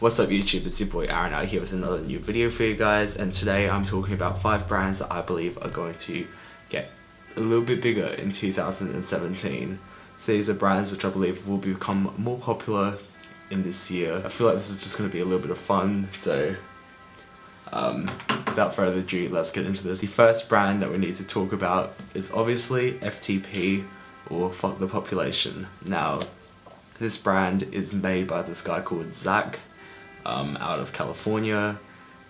What's up YouTube, it's your boy Aaron out here with another new video for you guys, and today I'm talking about 5 brands that I believe are going to get a little bit bigger in 2017. So these are brands which I believe will become more popular in this year. I feel like this is just going to be a little bit of fun, so without further ado, let's get into this. The first brand that we need to talk about is obviously FTP, or Fuck the Population. Now, this brand is made by this guy called Zach. Out of California.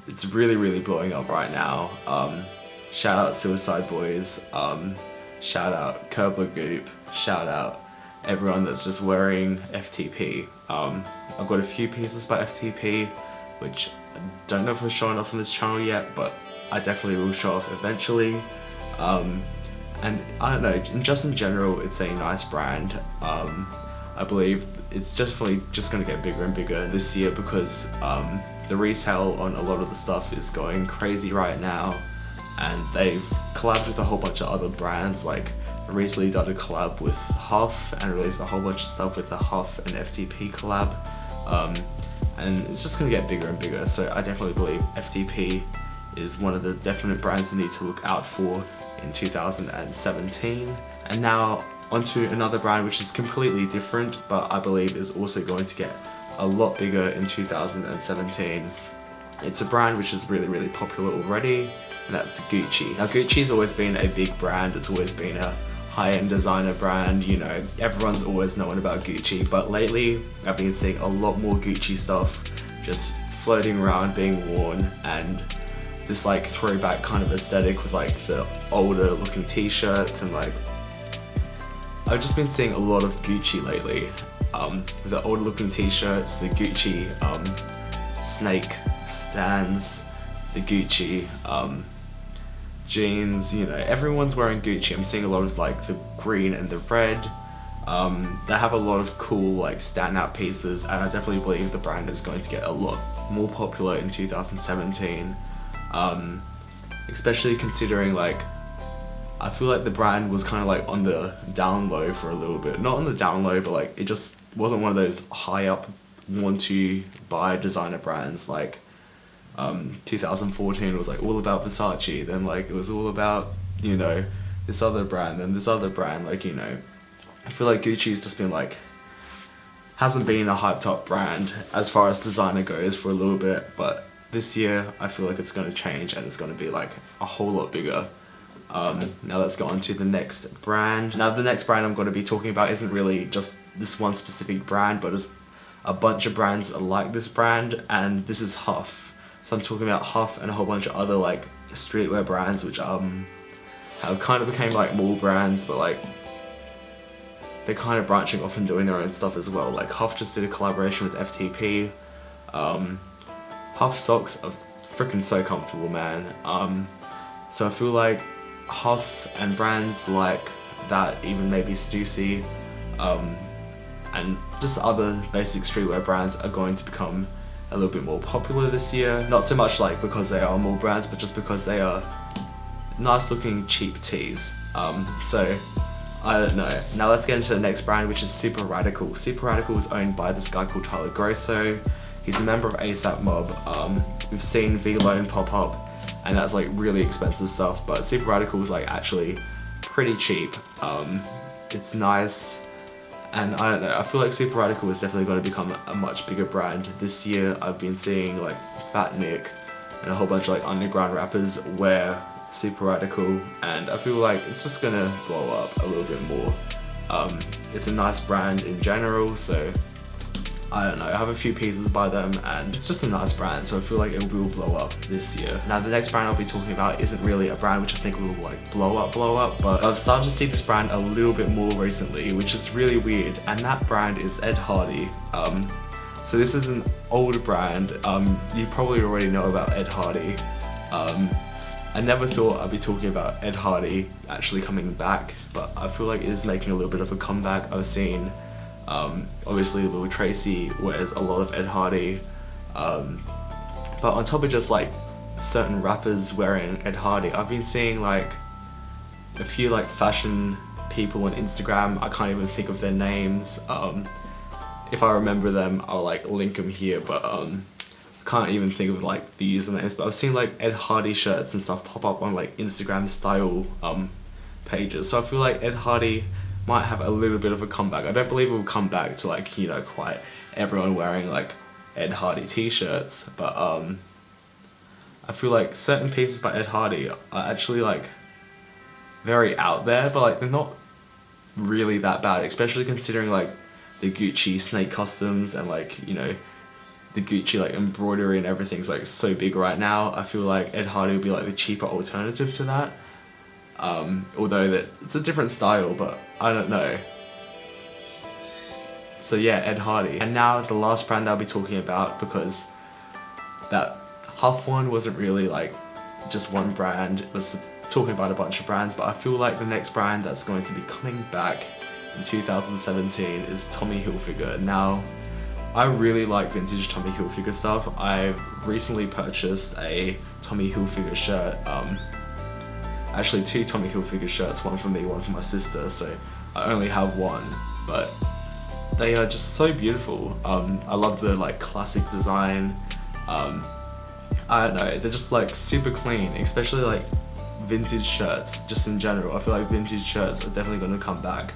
It's really blowing up right now. Shout out Suicide Boys, shout out Curb La Goop, shout out everyone that's just wearing FTP. I've got a few pieces by FTP which I don't know if we're showing off on this channel yet, but I definitely will show off eventually. And I don't know, just in general it's a nice brand. I believe it's definitely just going to get bigger and bigger this year because the resale on a lot of the stuff is going crazy right now, and they've collabed with a whole bunch of other brands. Like recently done a collab with Huff and released a whole bunch of stuff with the Huff and FTP collab, and it's just going to get bigger and bigger. So I definitely believe FTP is one of the definite brands you need to look out for in 2017. And now onto another brand which is completely different, but I believe is also going to get a lot bigger in 2017. It's a brand which is really popular already, and that's Gucci. Now Gucci's always been a big brand, it's always been a high-end designer brand, you know, everyone's always known about Gucci, but lately I've been seeing a lot more Gucci stuff just floating around being worn, and this like throwback kind of aesthetic with like the older looking t-shirts, and like I've just been seeing a lot of Gucci lately. The older looking t-shirts, the Gucci snake stands, the Gucci jeans, you know, everyone's wearing Gucci. I'm seeing a lot of like the green and the red. They have a lot of cool like standout pieces, and I definitely believe the brand is going to get a lot more popular in 2017. Especially considering like I feel like the brand was kind of like on the down low for a little bit. Not on the down low, but like it just wasn't one of those high up want to buy designer brands. Like 2014 was like all about Versace, then like it was all about, you know, this other brand and this other brand. Like, you know, I feel like Gucci's just been like, hasn't been a hyped up brand as far as designer goes for a little bit, but this year I feel like it's going to change and it's going to be like a whole lot bigger. Now let's go on to the next brand. Now the next brand I'm going to be talking about isn't really just this one specific brand, but it's a bunch of brands like this brand, and this is Huff. So I'm talking about Huff and a whole bunch of other like streetwear brands which have kind of became like mall brands, but like they're kind of branching off and doing their own stuff as well. Like Huff just did a collaboration with FTP. Huff socks are freaking so comfortable, man. So I feel like Huff and brands like that, even maybe Stussy, and just other basic streetwear brands are going to become a little bit more popular this year. Not so much like because they are more brands, but just because they are nice looking cheap tees. So I don't know. Now let's get into the next brand, which is Super Radical. Super Radical is owned by this guy called Tyler Grosso. He's a member of ASAP Mob. We've seen V-Lone pop up, and that's like really expensive stuff, but Super Radical is like actually pretty cheap. It's nice, and I don't know, I feel like Super Radical is definitely going to become a much bigger brand this year. I've been seeing like Fat Nick and a whole bunch of like underground rappers wear Super Radical, and I feel like it's just gonna blow up a little bit more. It's a nice brand in general, so I don't know, I have a few pieces by them and it's just a nice brand, so I feel like it will blow up this year. Now the next brand I'll be talking about isn't really a brand which I think will like blow up, but I've started to see this brand a little bit more recently, which is really weird, and that brand is Ed Hardy. So this is an old brand. You probably already know about Ed Hardy. I never thought I'd be talking about Ed Hardy actually coming back, but I feel like it is making a little bit of a comeback. I've seen obviously Lil Tracy wears a lot of Ed Hardy, but on top of just like certain rappers wearing Ed Hardy, I've been seeing like a few like fashion people on Instagram, I can't even think of their names, if I remember them, I'll like link them here, but can't even think of like the usernames. But I've seen like Ed Hardy shirts and stuff pop up on like Instagram style pages, so I feel like Ed Hardy might have a little bit of a comeback. I don't believe it will come back to like, you know, quite everyone wearing like Ed Hardy t-shirts, but I feel like certain pieces by Ed Hardy are actually like very out there, but like they're not really that bad, especially considering like the Gucci snake customs and like, you know, the Gucci like embroidery and everything's like so big right now. I feel like Ed Hardy would be like the cheaper alternative to that. Although that it's a different style, but I don't know. So yeah, Ed Hardy. And now the last brand I'll be talking about, because that Huff one wasn't really like just one brand, it was talking about a bunch of brands, but I feel like the next brand that's going to be coming back in 2017 is Tommy Hilfiger. Now, I really like vintage Tommy Hilfiger stuff. I've recently purchased a Tommy Hilfiger shirt, actually 2 Tommy Hilfiger shirts, one for me, one for my sister, so I only have one, but they are just so beautiful. I love the like classic design. I don't know, they're just like super clean, especially like vintage shirts just in general. I feel like vintage shirts are definitely going to come back,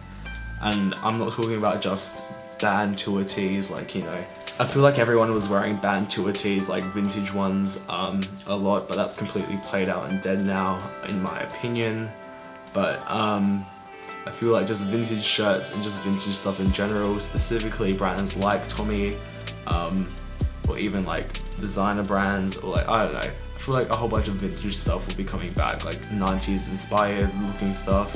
and I'm not talking about just band tour tees, like, you know, I feel like everyone was wearing band tour tees, like vintage ones, a lot, but that's completely played out and dead now, in my opinion. But I feel like just vintage shirts and just vintage stuff in general, specifically brands like Tommy, or even like designer brands, or like, I don't know, I feel like a whole bunch of vintage stuff will be coming back, like 90s inspired looking stuff.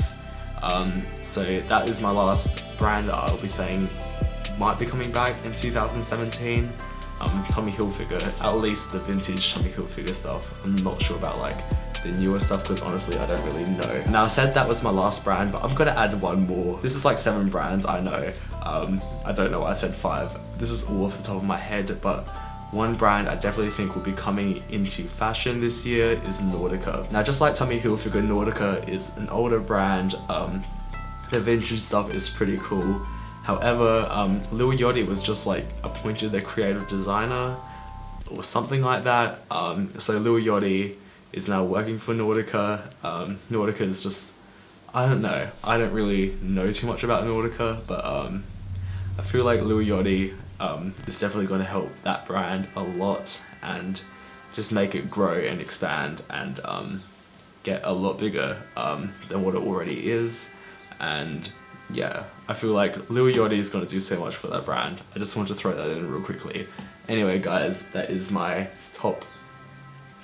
So that is my last brand that I'll be saying might be coming back in 2017. Tommy Hilfiger, at least the vintage Tommy Hilfiger stuff. I'm not sure about like the newer stuff, because honestly I don't really know. Now I said that was my last brand, but I'm gonna add one more. This is like 7 brands, I know. I don't know why I said 5. This is all off the top of my head, but one brand I definitely think will be coming into fashion this year is Nautica. Now, just like Tommy Hilfiger, Nautica is an older brand. The vintage stuff is pretty cool. However, Lil Yachty was just like appointed their creative designer or something like that. So Lil Yachty is now working for Nautica. Nautica is just, I don't know. I don't really know too much about Nautica, but I feel like Lil Yachty is definitely going to help that brand a lot and just make it grow and expand and get a lot bigger than what it already is. And yeah, I feel like Lil Yachty is going to do so much for that brand. I just want to throw that in real quickly. Anyway guys, that is my top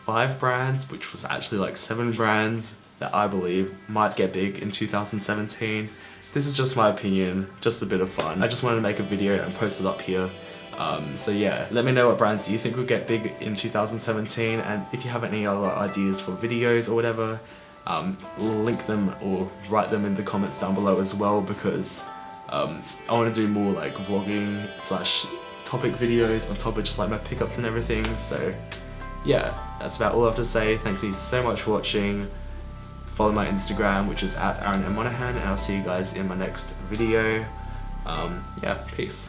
5 brands, which was actually like 7 brands that I believe might get big in 2017. This is just my opinion, just a bit of fun. I just wanted to make a video and post it up here. So yeah, let me know what brands do you think will get big in 2017, and if you have any other ideas for videos or whatever, link them or write them in the comments down below as well, because I want to do more like vlogging / topic videos on top of just like my pickups and everything. So yeah, that's about all I have to say. Thank you so much for watching. Follow my Instagram, which is @AaronMMonahan, and I'll see you guys in my next video. Yeah, peace.